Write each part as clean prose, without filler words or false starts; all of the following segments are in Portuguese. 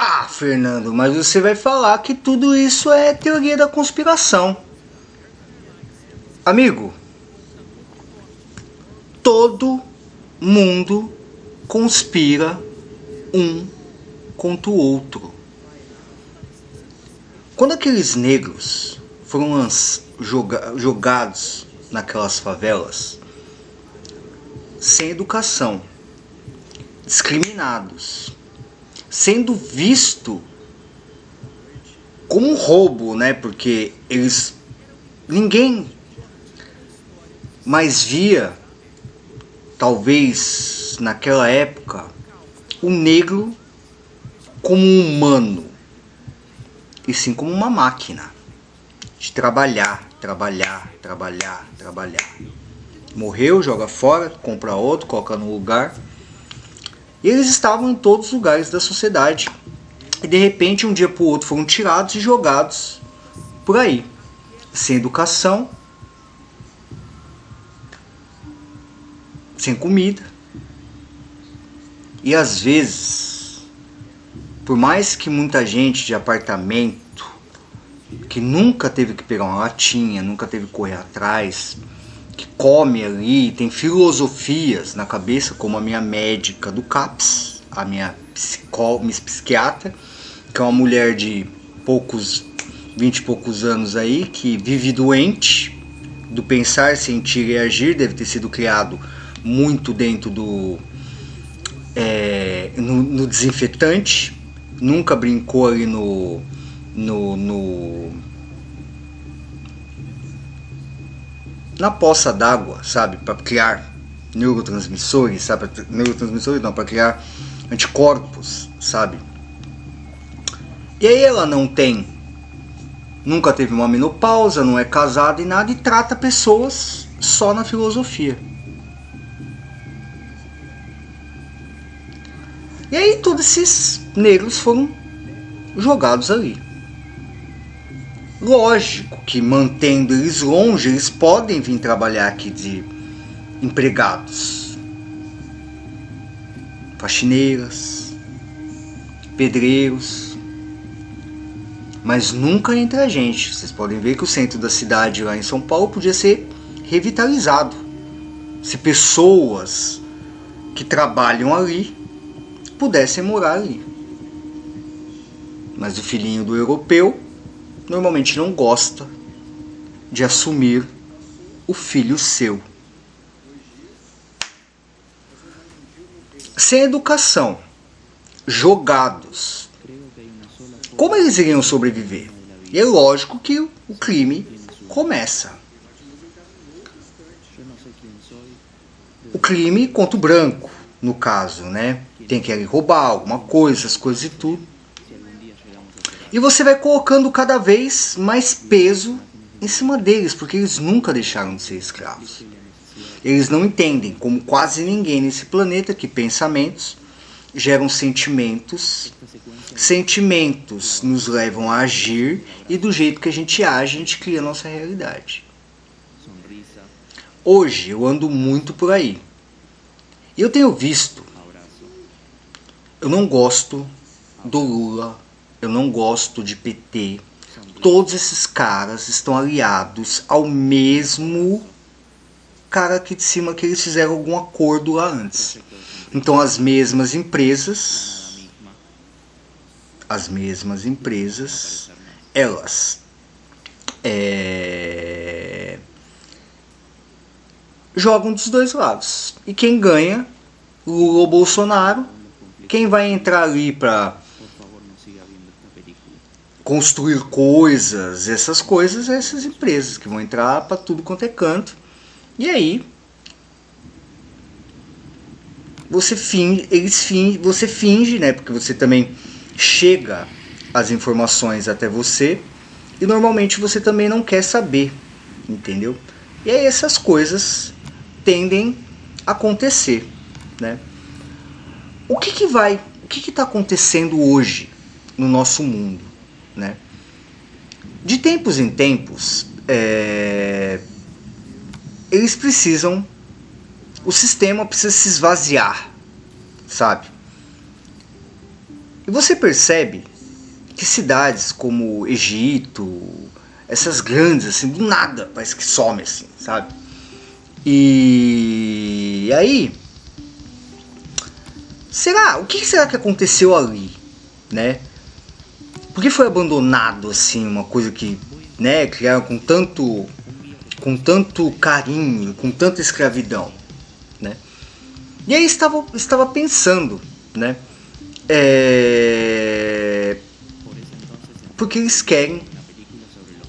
Ah, Fernando, mas você vai falar que tudo isso é teoria da conspiração. Amigo, todo mundo conspira um contra o outro. Quando aqueles negros foram jogados naquelas favelas, sem educação, discriminados, sendo visto como um roubo, né? Porque ninguém mais via, talvez naquela época, o negro como um humano, e sim como uma máquina de trabalhar. Morreu, joga fora, compra outro, coloca no lugar. E eles estavam em todos os lugares da sociedade. E de repente, um dia para o outro, foram tirados e jogados por aí. Sem educação, sem comida. E às vezes, por mais que muita gente de apartamento, que nunca teve que pegar uma latinha, nunca teve que correr atrás, que come ali, tem filosofias na cabeça, como a minha médica do CAPS, a minha psiquiatra, que é uma mulher de 20 e poucos anos aí, que vive doente do pensar, sentir e agir, deve ter sido criado muito dentro do no desinfetante, nunca brincou ali na poça d'água, sabe, para criar neurotransmissores, sabe, neurotransmissores não, para criar anticorpos, sabe. E aí ela nunca teve uma menopausa, não é casada e nada, e trata pessoas só na filosofia. E aí todos esses negros foram jogados ali. Lógico que mantendo eles longe, eles podem vir trabalhar aqui de empregados, faxineiras, pedreiros, mas nunca entre a gente. Vocês podem ver que o centro da cidade lá em São Paulo podia ser revitalizado se pessoas que trabalham ali pudessem morar ali. Mas o filhinho do europeu normalmente não gosta de assumir o filho seu. Sem educação, jogados, como eles iriam sobreviver? E é lógico que o crime começa. O crime contra o branco, no caso, né? Tem que roubar alguma coisa, essas coisas e tudo. E você vai colocando cada vez mais peso em cima deles, porque eles nunca deixaram de ser escravos. Eles não entendem, como quase ninguém nesse planeta, que pensamentos geram sentimentos. Sentimentos nos levam a agir, e do jeito que a gente age, a gente cria a nossa realidade. Hoje eu ando muito por aí. E eu tenho visto, eu não gosto do Lula, eu não gosto de PT. Todos esses caras estão aliados ao mesmo cara aqui de cima, que eles fizeram algum acordo lá antes. Então as mesmas empresas, elas jogam dos dois lados. E quem ganha, Lula ou Bolsonaro, quem vai entrar ali para construir coisas, essas coisas, essas empresas que vão entrar para tudo quanto é canto. E aí você finge, né? Porque você também chega as informações até você, e normalmente você também não quer saber, entendeu? E aí essas coisas tendem a acontecer, né? O que está acontecendo hoje no nosso mundo, né? De tempos em tempos, o sistema precisa se esvaziar, sabe? E você percebe que cidades como Egito, essas grandes, assim, do nada, parece que some, assim, sabe? E aí, o que será que aconteceu ali, né? Por que foi abandonado, assim, uma coisa que, né, criaram com tanto carinho, com tanta escravidão, né? E aí estava pensando, né? Porque eles querem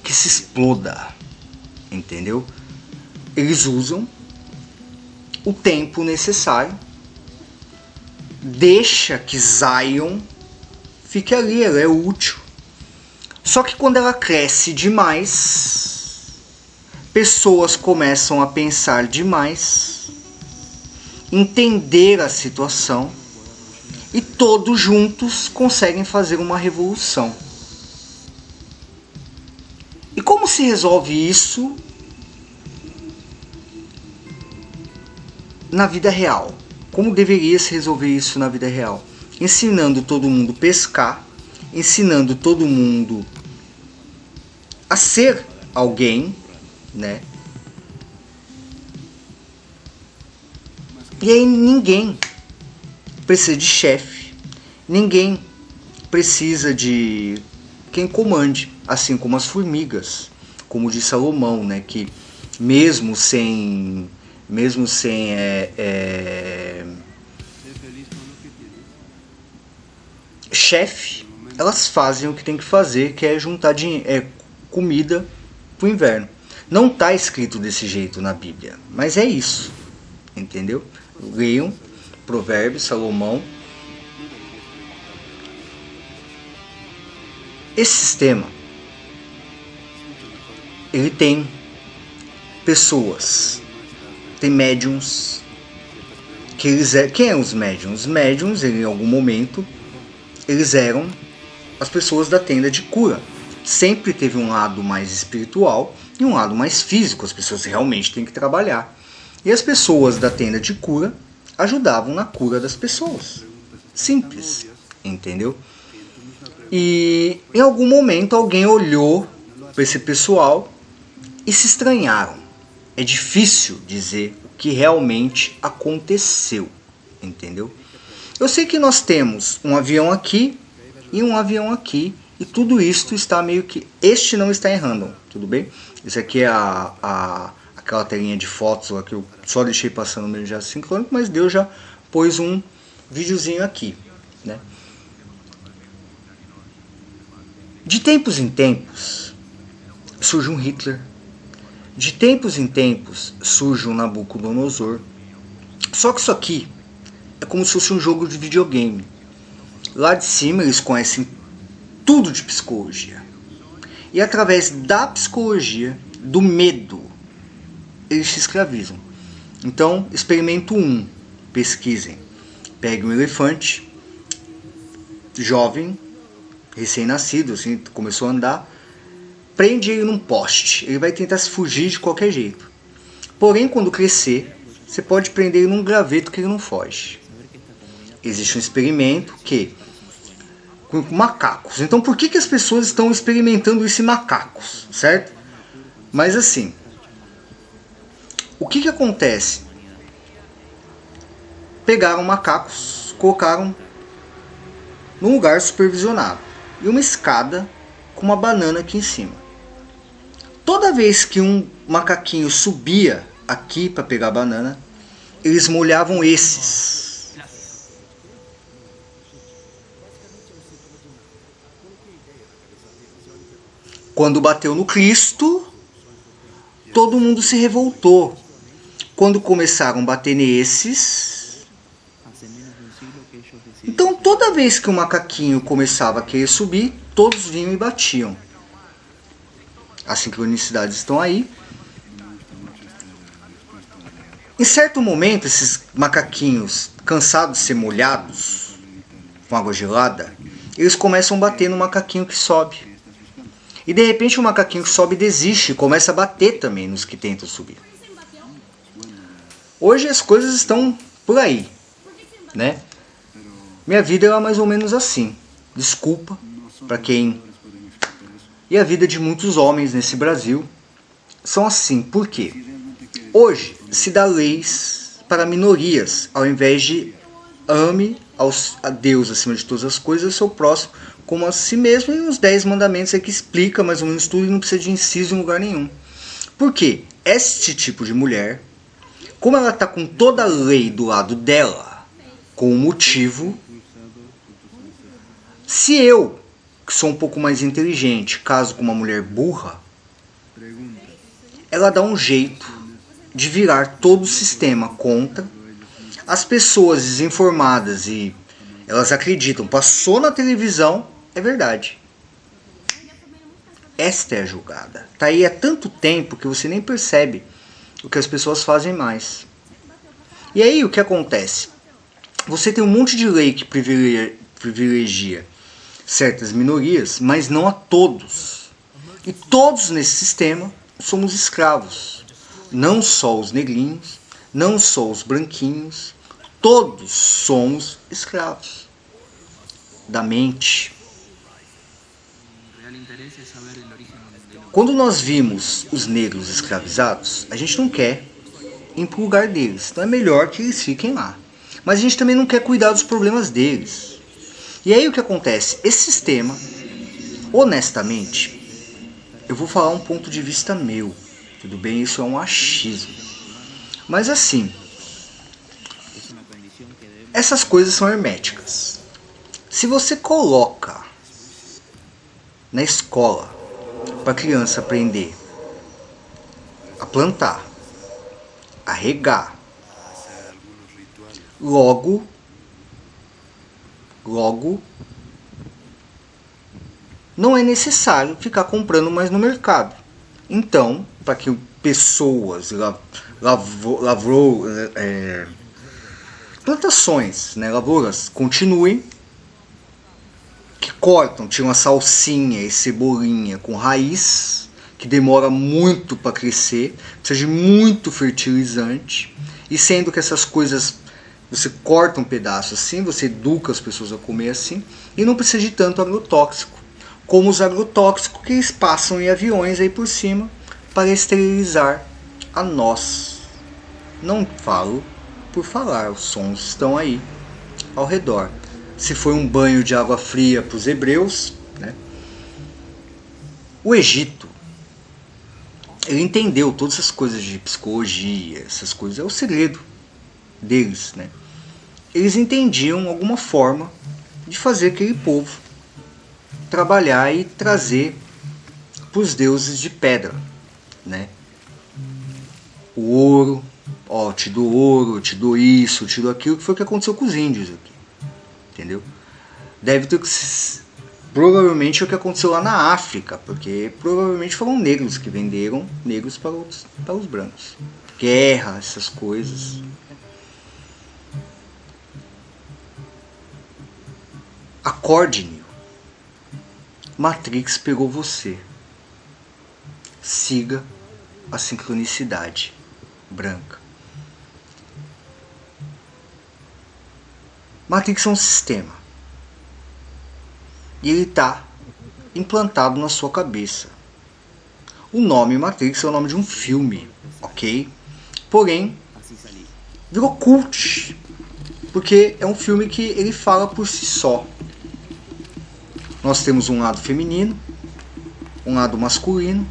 que se exploda, entendeu? Eles usam o tempo necessário, deixa que Zion fique ali, ela é útil. Só que quando ela cresce demais, pessoas começam a pensar demais, entender a situação, e todos juntos conseguem fazer uma revolução. E como se resolve isso na vida real? Como deveria se resolver isso na vida real? Ensinando todo mundo a pescar, ensinando todo mundo a ser alguém, né? E aí ninguém precisa de chefe, ninguém precisa de quem comande, assim como as formigas, como diz Salomão, né? Que mesmo sem chefe, elas fazem o que tem que fazer, que é juntar comida pro inverno. Não está escrito desse jeito na Bíblia, mas é isso, entendeu? Leiam Provérbios, Salomão. Esse sistema, ele tem pessoas, tem médiums, quem eram os médiums? Os médiums, em algum momento, eles eram as pessoas da tenda de cura. Sempre teve um lado mais espiritual e um lado mais físico, as pessoas realmente têm que trabalhar. E as pessoas da tenda de cura ajudavam na cura das pessoas. Simples, entendeu? E em algum momento alguém olhou para esse pessoal e se estranharam. É difícil dizer o que realmente aconteceu, entendeu? Eu sei que nós temos um avião aqui e um avião aqui, e tudo isto está meio que... Este não está em random, tudo bem? Isso aqui é aquela telinha de fotos lá que eu só deixei passando meio já sincrônico, mas Deus já pôs um videozinho aqui, né? De tempos em tempos surge um Hitler. De tempos em tempos surge um Nabucodonosor. Só que isso aqui é como se fosse um jogo de videogame. Lá de cima eles conhecem tudo de psicologia. E através da psicologia, do medo, eles se escravizam. Então, experimento 1. Pesquisem. Pegue um elefante, jovem, recém-nascido, assim, começou a andar, prende ele num poste. Ele vai tentar se fugir de qualquer jeito. Porém, quando crescer, você pode prender ele num graveto que ele não foge. Existe um experimento que com macacos. Então, por que as pessoas estão experimentando isso em macacos, certo? Mas assim, o que acontece? Pegaram macacos, colocaram num lugar supervisionado e uma escada com uma banana aqui em cima. Toda vez que um macaquinho subia aqui para pegar a banana, eles molhavam esses. Quando bateu no Cristo, todo mundo se revoltou. Quando começaram a bater nesses... Então toda vez que o macaquinho começava a querer subir, todos vinham e batiam. As sincronicidades estão aí. Em certo momento, esses macaquinhos, cansados de ser molhados com água gelada, eles começam a bater no macaquinho que sobe. E de repente o macaquinho que sobe desiste e começa a bater também nos que tentam subir. Hoje as coisas estão por aí, né? Minha vida era mais ou menos assim. desculpa para quem... E a vida de muitos homens nesse Brasil são assim. Por quê? Hoje se dá leis para minorias, ao invés de ame a Deus acima de todas as coisas, o seu próximo como a si mesmo, e uns 10 mandamentos aí que explica mais ou menos tudo e não precisa de inciso em lugar nenhum. Por quê? Este tipo de mulher, como ela está com toda a lei do lado dela, com um motivo, se eu, que sou um pouco mais inteligente, caso com uma mulher burra, ela dá um jeito de virar todo o sistema contra as pessoas desinformadas e elas acreditam, passou na televisão, é verdade. Esta é a julgada. Tá aí há tanto tempo que você nem percebe o que as pessoas fazem mais. E aí o que acontece? Você tem um monte de lei que privilegia certas minorias, mas não a todos. E todos nesse sistema somos escravos. Não só os negrinhos, não só os branquinhos, todos somos escravos da mente. Quando nós vimos os negros escravizados, a gente não quer ir para o lugar deles. Então é melhor que eles fiquem lá. Mas a gente também não quer cuidar dos problemas deles. E aí o que acontece? Esse sistema, honestamente, eu vou falar um ponto de vista meu. Tudo bem? Isso é um achismo. Mas assim, essas coisas são herméticas. Se você coloca na escola para a criança aprender a plantar, a regar, logo, não é necessário ficar comprando mais no mercado. Então, para que pessoas, plantações, né, lavouras, continuem, que cortam, tiram a salsinha e cebolinha com raiz, que demora muito para crescer, precisa de muito fertilizante, e sendo que essas coisas, você corta um pedaço assim, você educa as pessoas a comer assim, e não precisa de tanto agrotóxico, como os agrotóxicos que eles passam em aviões aí por cima, para esterilizar a nós. Não falo por falar, os sons estão aí ao redor. Se foi um banho de água fria para os hebreus, né? O Egito, ele entendeu todas essas coisas de psicologia, essas coisas, é o segredo deles, né? Eles entendiam alguma forma de fazer aquele povo trabalhar e trazer para os deuses de pedra, né? O ouro, ó, te dou ouro, te dou isso, te dou aquilo, que foi o que aconteceu com os índios aqui. Entendeu? Deve ter que... Provavelmente é o que aconteceu lá na África, porque provavelmente foram negros que venderam negros para os brancos. Guerra, essas coisas. Acorde, Neo. Matrix pegou você. Siga a sincronicidade branca. Matrix é um sistema. E ele está implantado na sua cabeça. O nome Matrix é o nome de um filme, ok? Porém, virou cult. Porque é um filme que ele fala por si só. Nós temos um lado feminino, um lado masculino,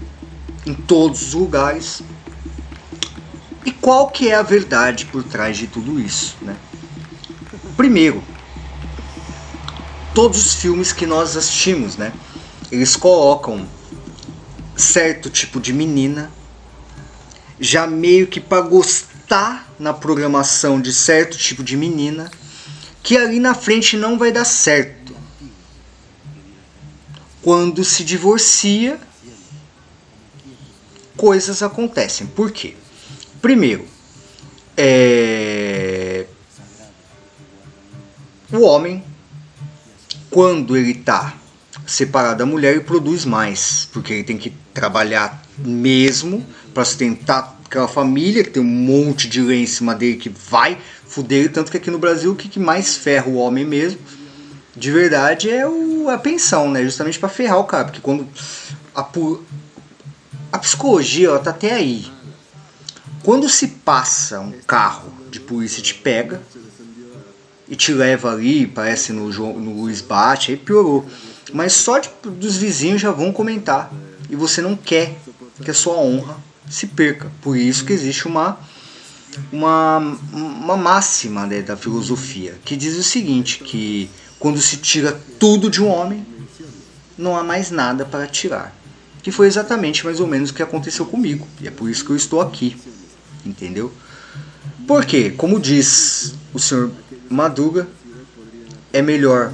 em todos os lugares. E qual que é a verdade por trás de tudo isso, né? Primeiro, todos os filmes que nós assistimos, né? Eles colocam certo tipo de menina já meio que para gostar na programação de certo tipo de menina, que ali na frente não vai dar certo. Quando se divorcia, coisas acontecem. Por quê? Primeiro, o homem, quando ele está separado da mulher, ele produz mais, porque ele tem que trabalhar mesmo para sustentar aquela família, que tem um monte de lei em cima dele que vai fuder ele, tanto que aqui no Brasil o que mais ferra o homem mesmo de verdade é a pensão, né? Justamente para ferrar o cara, porque quando a psicologia, ela tá até aí. Quando se passa um carro de polícia e te pega e te leva ali, parece no Luiz Bate, aí piorou. Mas só dos vizinhos já vão comentar. E você não quer que a sua honra se perca. Por isso que existe uma máxima, né, da filosofia, que diz o seguinte, que quando se tira tudo de um homem, não há mais nada para tirar. Que foi exatamente mais ou menos o que aconteceu comigo. E é por isso que eu estou aqui. Entendeu? Porque, como diz o senhor Madruga, é melhor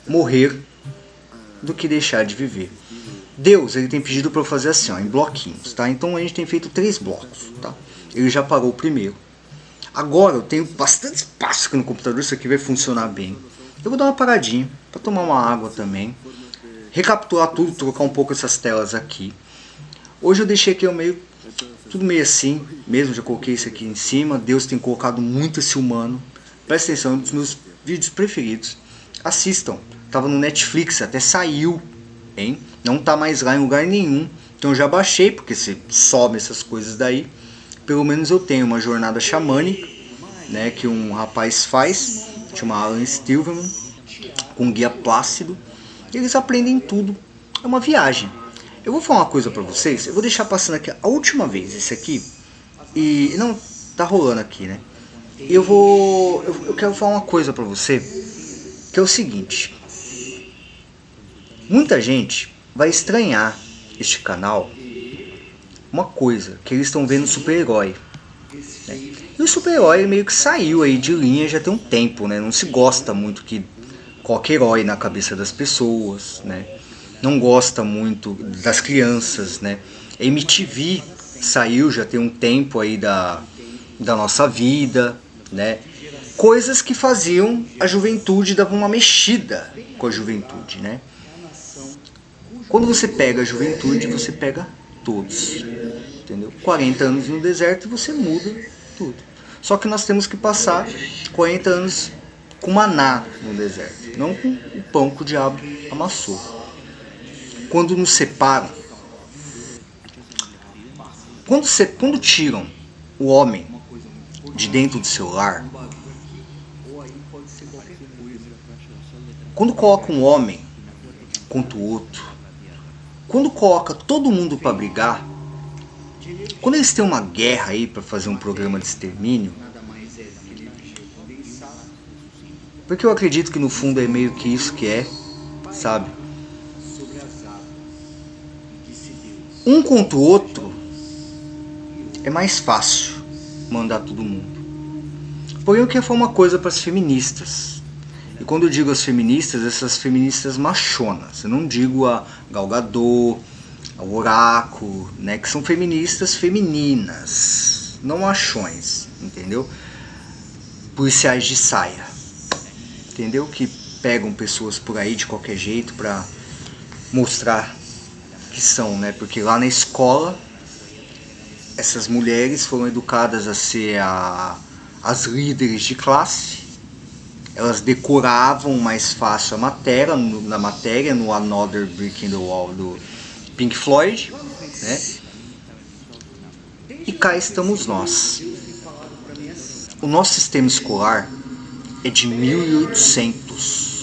morrer do que deixar de viver. Deus, ele tem pedido para eu fazer assim, ó, em bloquinhos, tá? Então a gente tem feito 3 blocos, tá? Ele já parou o primeiro. Agora eu tenho bastante espaço aqui no computador, isso aqui vai funcionar bem. Eu vou dar uma paradinha para tomar uma água também, recapitular tudo, trocar um pouco essas telas aqui. Hoje eu deixei aqui tudo meio assim, mesmo já coloquei isso aqui em cima. Deus tem colocado muito esse humano. Presta atenção, é um dos meus vídeos preferidos. Assistam, tava no Netflix, até saiu, hein? Não tá mais lá em lugar nenhum. Então eu já baixei, porque você sobe essas coisas daí. Pelo menos eu tenho uma jornada xamânica, né, que um rapaz faz, chama Alan Stilverman, com guia Plácido. Eles aprendem tudo, é uma viagem. Eu vou falar uma coisa pra vocês, eu vou deixar passando aqui a última vez esse aqui. E não, tá rolando aqui, né? Eu quero falar uma coisa pra você, que é o seguinte. Muita gente vai estranhar este canal, uma coisa, que eles estão vendo super-herói, né? E o super-herói meio que saiu aí de linha já tem um tempo, né? Não se gosta muito que coloque herói na cabeça das pessoas, né? Não gosta muito das crianças, né? A MTV saiu já tem um tempo aí da nossa vida, né? Coisas que faziam a juventude, davam uma mexida com a juventude, né? Quando você pega a juventude, você pega todos, entendeu? 40 anos no deserto e você muda tudo. Só que nós temos que passar 40 anos com maná no deserto, não com o pão que o diabo amassou. Quando nos separam, quando tiram o homem de dentro do seu lar, quando colocam um homem contra o outro, quando coloca todo mundo para brigar, quando eles têm uma guerra aí para fazer um programa de extermínio, porque eu acredito que no fundo é meio que isso que é, sabe? Um contra o outro é mais fácil mandar todo mundo. Porém eu quero falar uma coisa para as feministas. E quando eu digo as feministas, essas feministas machonas. Eu não digo a Gal Gadot, a Oráculo, né, que são feministas femininas, não machões, entendeu? Policiais de saia, entendeu? Que pegam pessoas por aí de qualquer jeito para mostrar que são, né? Porque lá na escola essas mulheres foram educadas a ser as líderes de classe. Elas decoravam mais fácil a matéria, no Another Brick in the Wall do Pink Floyd, né? E cá estamos nós. O nosso sistema escolar é de 1800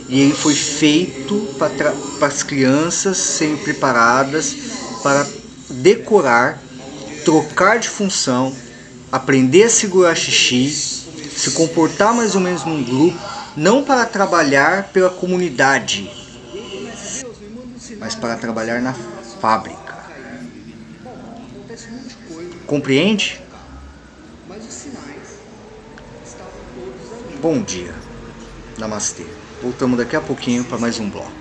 e ele foi feito para as crianças serem preparadas para decorar, trocar de função, aprender a segurar xixi, se comportar mais ou menos num grupo, não para trabalhar pela comunidade, mas para trabalhar na fábrica. Compreende? Bom dia. Namastê. Voltamos daqui a pouquinho para mais um bloco.